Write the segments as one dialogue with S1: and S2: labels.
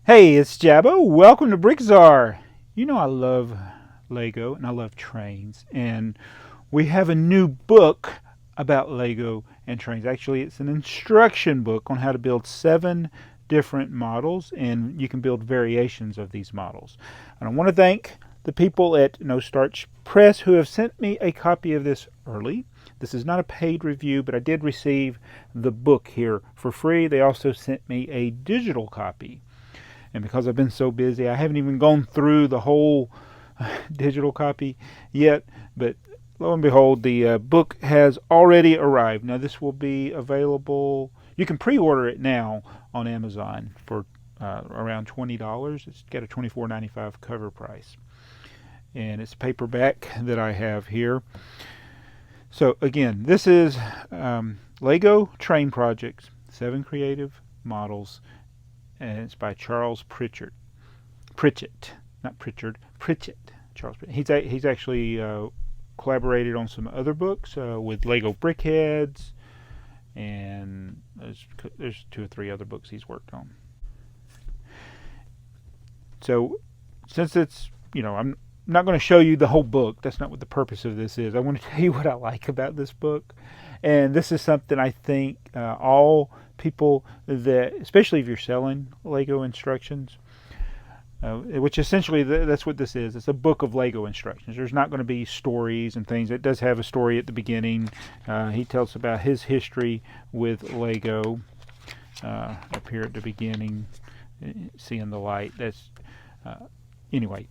S1: Hey, it's Jabbo. Welcome to BrickTsar. You know I love Lego and I love trains, and we have a new book about Lego and trains. Actually, it's an instruction book on how to build 7 different models, and you can build variations of these models. And I want to thank the people at No Starch Press who have sent me a copy of this early. This is not a paid review, but I did receive the book here for free. They also sent me a digital copy. And because I've been so busy, I haven't even gone through the whole digital copy yet. But lo and behold, the book has already arrived. Now, this will be available. You can pre-order it now on Amazon for around $20. It's got a $24.95 cover price. And it's paperback that I have here. So, again, this is Lego Train Projects, 7 creative models. And it's by Charles Pritchett. Not Pritchard. Pritchett. Charles Pritchett. He's actually collaborated on some other books with LEGO BrickHeadz, and there's 2 or 3 other books he's worked on. So, since it's, I'm not going to show you the whole book. That's not what the purpose of this is. I want to tell you what I like about this book. And this is something I think all people that, especially if you're selling Lego instructions, which essentially that's what this is. It's a book of Lego instructions. There's not going to be stories and things. It does have a story at the beginning. He tells about his history with Lego up here at the beginning, seeing the light. That's anyway.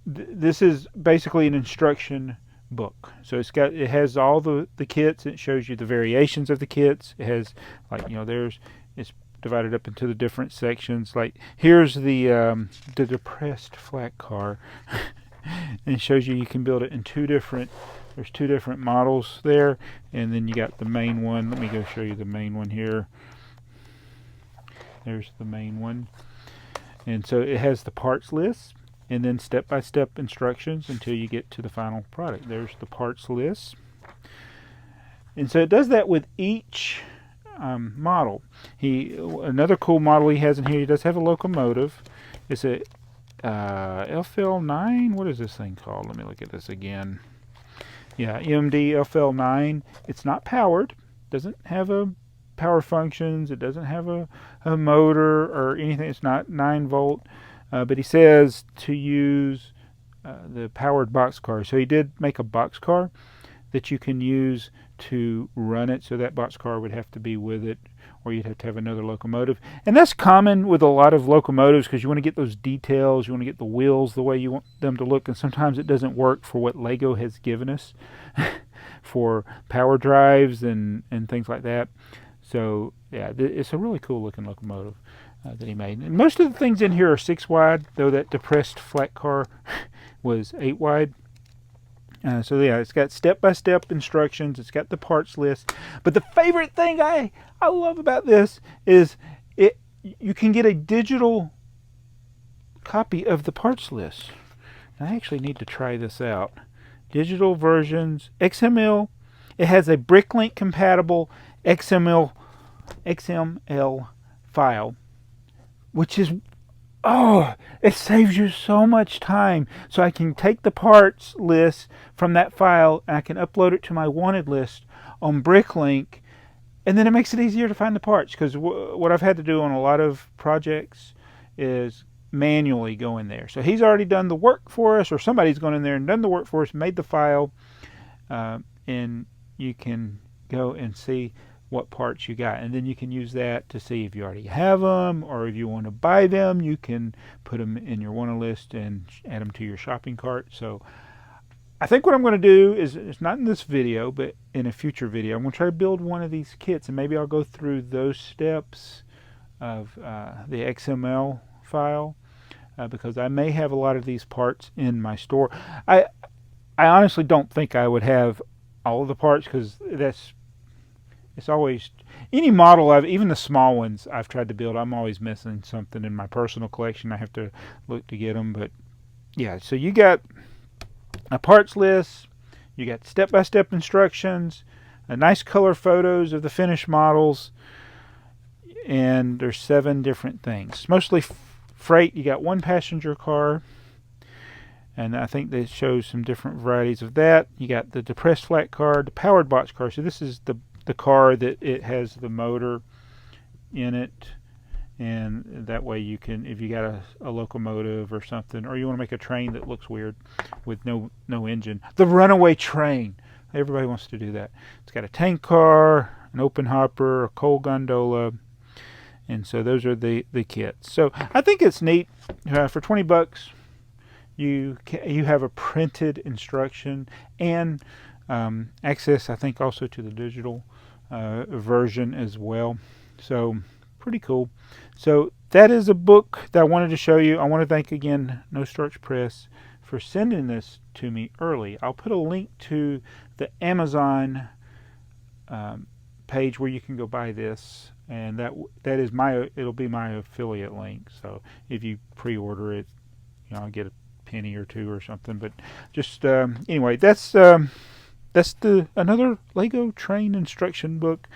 S1: This is basically an instruction book. So it has all the kits. It shows you the variations of the kits. It has, like, it's divided up into the different sections. Like, here's the depressed flat car. And it shows you can build it in there's 2 different models there, and then you got the main one. Let me go show you the main one here. There's the main one. And so it has the parts list, and then step-by-step instructions until you get to the final product. There's the parts list. And so it does that with each model. Another cool model he has in here, he does have a locomotive. It's a FL9. What is this thing called? Let me look at this again. Yeah, MD FL9. It's not powered. Doesn't have a power functions. It doesn't have a motor or anything. It's not 9-volt. But he says to use the powered boxcar. So he did make a boxcar that you can use to run it. So that boxcar would have to be with it, or you'd have to have another locomotive. And that's common with a lot of locomotives because you want to get those details. You want to get the wheels the way you want them to look. And sometimes it doesn't work for what Lego has given us for power drives and things like that. So, yeah, it's a really cool looking locomotive that he made. And most of the things in here are 6 wide, though that depressed flat car was 8 wide. So yeah, it's got step-by-step instructions. It's got the parts list. But the favorite thing I love about this is you can get a digital copy of the parts list. And I actually need to try this out. Digital versions, XML. It has a Bricklink compatible XML file, which is, it saves you so much time. So I can take the parts list from that file and I can upload it to my wanted list on Bricklink, and then it makes it easier to find the parts, because what I've had to do on a lot of projects is manually go in there. So he's already done the work for us, or somebody's gone in there and done the work for us, made the file, and you can go and see what parts you got, and then you can use that to see if you already have them, or if you want to buy them, you can put them in your wanted list and add them to your shopping cart. So I think what I'm going to do is, it's not in this video, but in a future video, I'm going to try to build one of these kits, and maybe I'll go through those steps of the XML file, because I may have a lot of these parts in my store. I honestly don't think I would have all of the parts, because it's always, any model even the small ones I've tried to build, I'm always missing something in my personal collection. I have to look to get them. But yeah, so you got a parts list, you got step-by-step instructions, a nice color photos of the finished models, and there's 7 different things, mostly freight, you got one passenger car, and I think they show some different varieties of that. You got the depressed flat car, the powered box car. So this is the car that it has the motor in it, and that way you can, if you got a locomotive or something, or you want to make a train that looks weird with no engine. The runaway train. Everybody wants to do that. It's got a tank car, an open hopper, a coal gondola, and so those are the kits. So I think it's neat. For $20, you have a printed instruction and access, I think, also to the digital version as well. So pretty cool. So that is a book that I wanted to show you. I want to thank again No Starch Press for sending this to me early. I'll put a link to the Amazon page where you can go buy this, and that is it'll be my affiliate link. So if you pre-order it, I'll get a penny or two or something. But just anyway, that's another Lego train instruction book.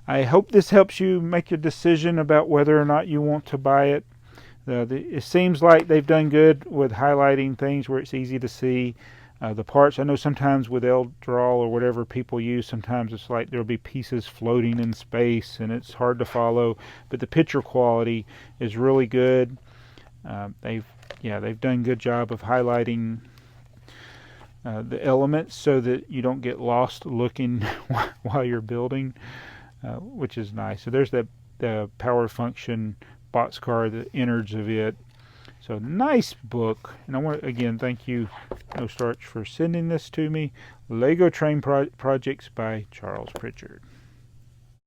S1: I hope this helps you make your decision about whether or not you want to buy it. It seems like they've done good with highlighting things where it's easy to see the parts. I know sometimes with L-Draw or whatever people use, sometimes it's like there'll be pieces floating in space and it's hard to follow. But the picture quality is really good. They've done a good job of highlighting the elements so that you don't get lost looking while you're building, which is nice. So there's the power function boxcar, the innards of it. So nice book. And I want to again thank you, No Starch, for sending this to me. Lego Train Projects by Charles Pritchett.